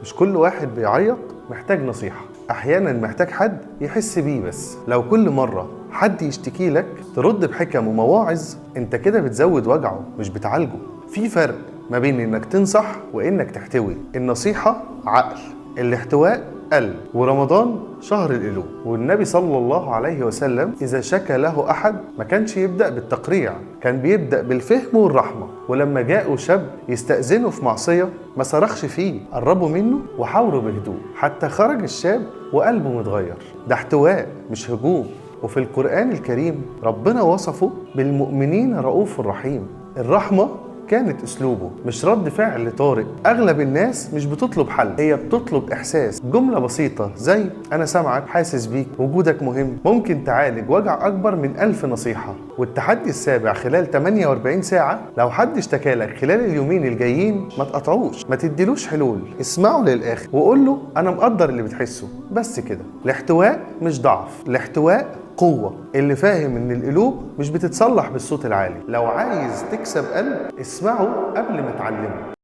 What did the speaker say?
مش كل واحد بيعيط محتاج نصيحة، أحيانا محتاج حد يحس بيه. بس لو كل مرة حد يشتكي لك ترد بحكم ومواعظ، انت كده بتزود وجعه مش بتعالجه. في فرق ما بين انك تنصح وانك تحتوي. النصيحة عقل، الاحتواء قلب. ورمضان شهر القلوب، والنبي صلى الله عليه وسلم إذا شكى له أحد ما كانش يبدأ بالتقريع، كان بيبدأ بالفهم والرحمة. ولما جاءوا شاب يستأذنه في معصية ما صرخش فيه، قربوا منه وحاوروا بهدوء حتى خرج الشاب وقلبه متغير. ده احتواء مش هجوم. وفي القرآن الكريم ربنا وصفه بالمؤمنين رؤوف رحيم. الرحمة كانت اسلوبه مش رد فعل طارئ. اغلب الناس مش بتطلب حل، هي بتطلب احساس. جمله بسيطه زي انا سامعك، حاسس بيك، وجودك مهم، ممكن تعالج وجع اكبر من 1000 نصيحه. والتحدي السابع خلال 48 ساعه، لو حد اشتكى لك خلال اليومين الجايين ما تقطعوش، ما تديلوش حلول، اسمعه للاخر وقول له انا مقدر اللي بتحسه. بس كده. الاحتواء مش ضعف، الاحتواء قوة. اللي فاهم ان القلوب مش بتتصلح بالصوت العالي. لو عايز تكسب قلب اسمعه قبل ما تعلمه.